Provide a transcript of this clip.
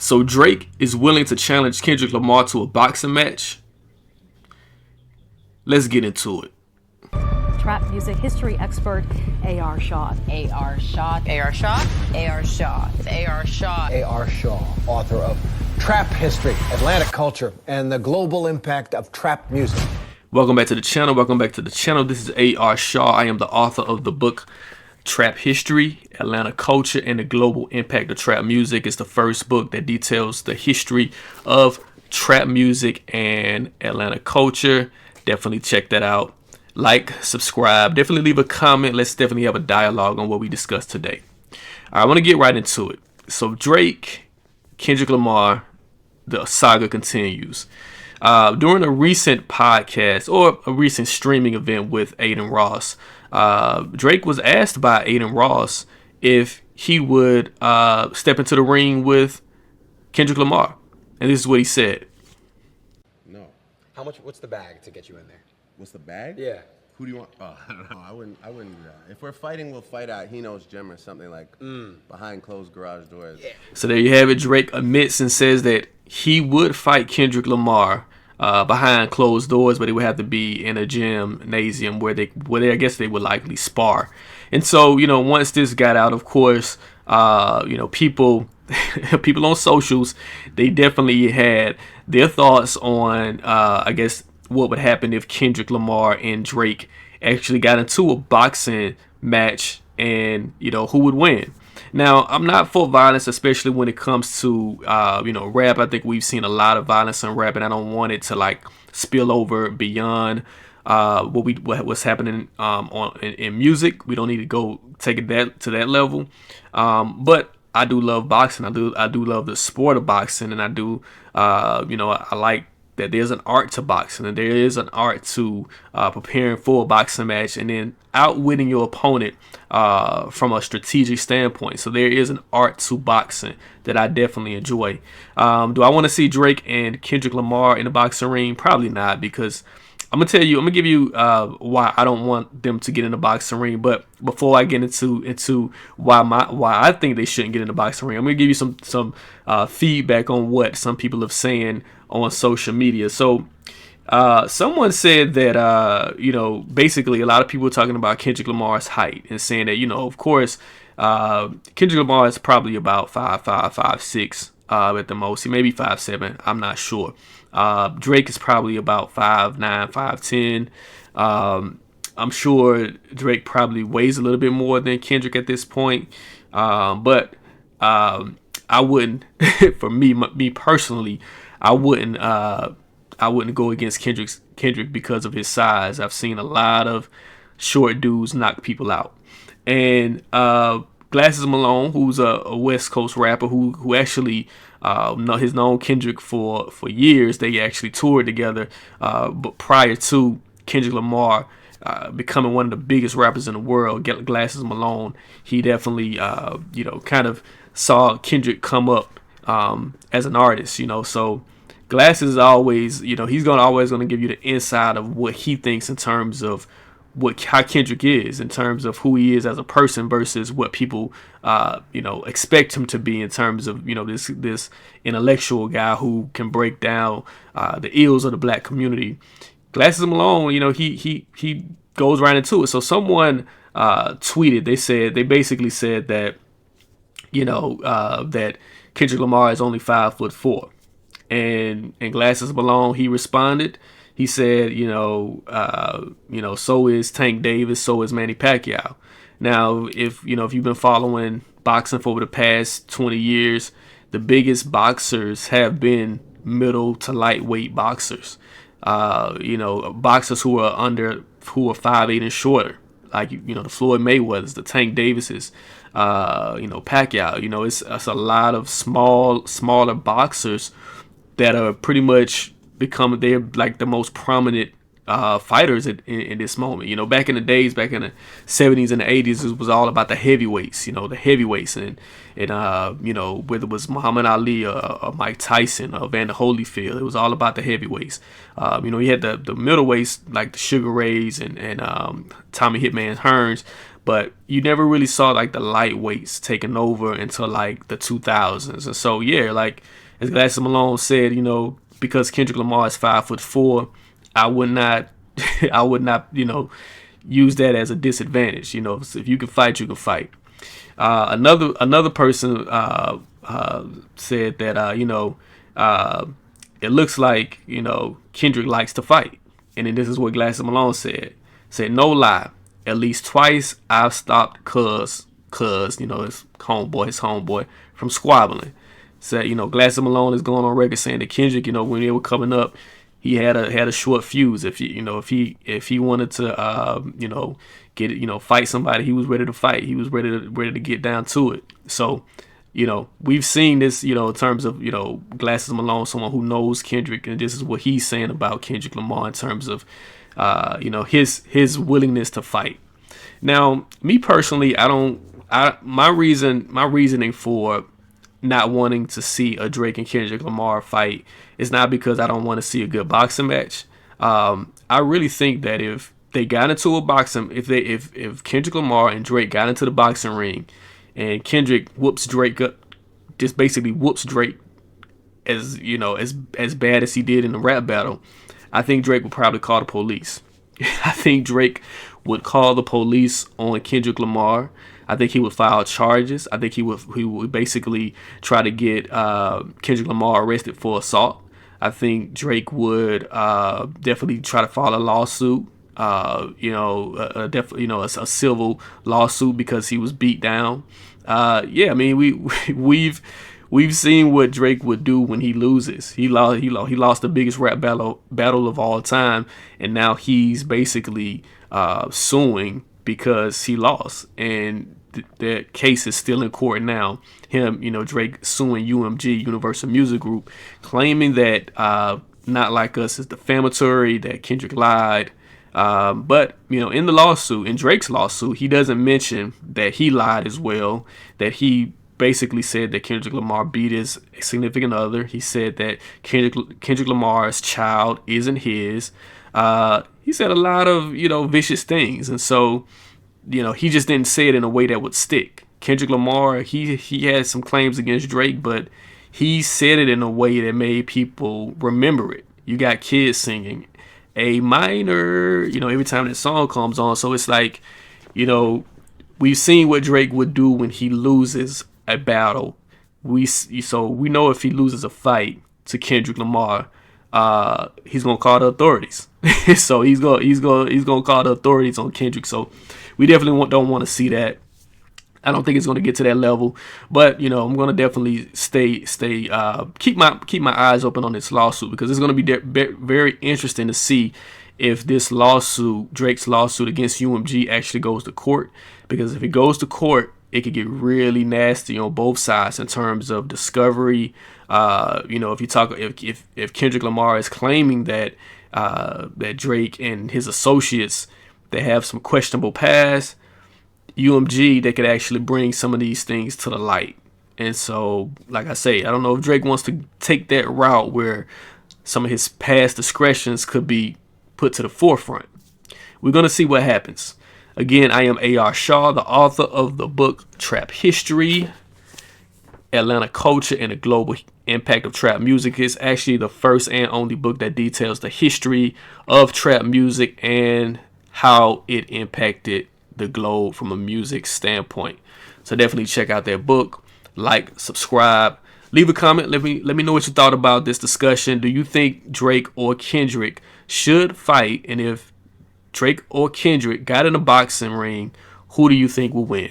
So Drake is willing to challenge Kendrick Lamar to a boxing match. Let's get into it. Trap music history expert A.R. Shaw. A.R. Shaw. A.R. Shaw. A.R. Shaw. A.R. Shaw. A.R. Shaw, author of Trap History, Atlantic Culture, and the Global Impact of Trap Music. Welcome back to the channel. This is A.R. Shaw. I am the author of the book Trap History, Atlanta Culture, and the Global Impact of Trap Music. It's the first book that details the history of trap music and Atlanta culture. Definitely check that out. Like, subscribe, definitely leave a comment. Let's definitely have a dialogue on what we discussed today. I want to get right into it. So Drake, Kendrick Lamar, the saga continues. During a recent podcast or a recent streaming event with Adin Ross, Drake was asked by Adin Ross if he would step into the ring with Kendrick Lamar. And this is what he said. No. How much? What's the bag to get you in there? What's the bag? Yeah. Who do you want? Oh, I don't know. I wouldn't do that. If we're fighting, we'll fight at Hino's gym or something like behind closed garage doors. Yeah. So there you have it. Drake admits and says that he would fight Kendrick Lamar behind closed doors, but it would have to be in a gymnasium where I guess they would likely spar. And so, once this got out, of course, people people on socials, they definitely had their thoughts on, I guess, what would happen if Kendrick Lamar and Drake actually got into a boxing match, and who would win. Now, I'm not for violence, especially when it comes to rap. I think we've seen a lot of violence in rap, and I don't want it to spill over beyond what's happening in music. We don't need to go take it to that level. But I do love boxing. I do love the sport of boxing, and I do I like that there's an art to boxing, and there is an art to preparing for a boxing match and then outwitting your opponent from a strategic standpoint. So there is an art to boxing that I definitely enjoy. Do I want to see Drake and Kendrick Lamar in the boxing ring? Probably not, because I'm gonna give you why I don't want them to get in the boxing ring. But before I get into why I think they shouldn't get in the boxing ring, I'm gonna give you some feedback on what some people are saying on social media. So someone said that basically a lot of people are talking about Kendrick Lamar's height and saying that of course Kendrick Lamar is probably about 5'5", 5'6" at the most. He may be 5'7". I'm not sure. Drake is probably about 5'9", 5'10". I'm sure Drake probably weighs a little bit more than Kendrick at this point. But I wouldn't, for me personally, I wouldn't go against Kendrick because of his size. I've seen a lot of short dudes knock people out. And Glasses Malone, who's a West Coast rapper who actually has known Kendrick for years. They actually toured together. But prior to Kendrick Lamar becoming one of the biggest rappers in the world, Glasses Malone, he definitely kind of saw Kendrick come up as an artist. So Glasses is always, he's always gonna give you the inside of what he thinks in terms of how Kendrick is, in terms of who he is as a person versus what people expect him to be in terms of this intellectual guy who can break down the ills of the black community. Glasses Malone, he goes right into it. So someone tweeted, they basically said that that Kendrick Lamar is only 5'4", and Glasses Malone, he responded. He said, so is Tank Davis, so is Manny Pacquiao. Now, if you've been following boxing for over the past 20 years, the biggest boxers have been middle to lightweight boxers. Boxers who are 5'8" and shorter, like the Floyd Mayweathers, the Tank Davises, Pacquiao. It's a lot of smaller boxers that are pretty much they're like the most prominent fighters in this moment. Back in the days, back in the 70s and the 80s, it was all about the heavyweights, and whether it was Muhammad Ali or Mike Tyson or Evander Holyfield, it was all about the heavyweights. You had the middleweights like the Sugar Rays and Tommy Hitman Hearns, but you never really saw like the lightweights taking over until like the 2000s. And so yeah, like as Glasses Malone said, you know, because Kendrick Lamar is 5'4", I would not I would not, you know, use that as a disadvantage. You know, if you can fight, you can fight. Another person said that you know, it looks like, you know, Kendrick likes to fight. And then this is what Glasses Malone said. Said, no lie, at least twice I've stopped cuz, you know, his homeboy from squabbling. Said, you know, Glasses Malone is going on record saying that Kendrick, you know, when they were coming up, he had a short fuse. If he wanted to you know, get, you know, fight somebody, he was ready to fight. He was ready to get down to it. So, you know, we've seen this, you know, in terms of, you know, Glasses Malone, someone who knows Kendrick, and this is what he's saying about Kendrick Lamar in terms of you know, his willingness to fight. Now, me personally, my reasoning for not wanting to see a Drake and Kendrick Lamar fight is not because I don't want to see a good boxing match. I really think that if they got into a boxing, if Kendrick Lamar and Drake got into the boxing ring, and Kendrick whoops Drake up, just basically whoops Drake as, you know, as bad as he did in the rap battle, I think Drake would probably call the police. I think Drake would call the police on Kendrick Lamar. I think he would file charges. I think he would basically try to get Kendrick Lamar arrested for assault. I think Drake would definitely try to file a lawsuit. You know, a civil lawsuit because he was beat down. Yeah, I mean, we've seen what Drake would do when he loses. He lost the biggest rap battle of all time, and now he's basically suing because he lost, and the case is still in court now. Him, you know, Drake suing UMG, Universal Music Group, claiming that Not Like Us is defamatory, that Kendrick lied. But, you know, in the lawsuit, in Drake's lawsuit, he doesn't mention that he lied as well, that he basically said that Kendrick Lamar beat his significant other. He said that Kendrick Lamar's child isn't his. He said a lot of, you know, vicious things. And so, you know, he just didn't say it in a way that would stick. Kendrick Lamar, he had some claims against Drake, but he said it in a way that made people remember it. You got kids singing A minor, you know, every time that song comes on. So it's like, you know, we've seen what Drake would do when he loses a battle. So we know if he loses a fight to Kendrick Lamar, he's gonna call the authorities. So he's gonna call the authorities on Kendrick. So we definitely don't want to see that. I don't think it's going to get to that level, but, you know, I'm going to definitely keep my eyes open on this lawsuit, because it's going to be very interesting to see if this lawsuit, Drake's lawsuit against UMG, actually goes to court. Because if it goes to court, it could get really nasty on both sides in terms of discovery. You know, if Kendrick Lamar is claiming that that Drake and his associates, they have some questionable past, UMG, they could actually bring some of these things to the light. And so, like I say, I don't know if Drake wants to take that route where some of his past discretions could be put to the forefront. We're going to see what happens. Again, I am A.R. Shaw, the author of the book Trap History, Atlanta Culture, and the Global Impact of Trap Music. It's actually the first and only book that details the history of trap music and how it impacted the globe from a music standpoint. So definitely check out that book. Like, subscribe, leave a comment. Let me know what you thought about this discussion. Do you think Drake or Kendrick should fight? And if Drake or Kendrick got in a boxing ring, who do you think will win?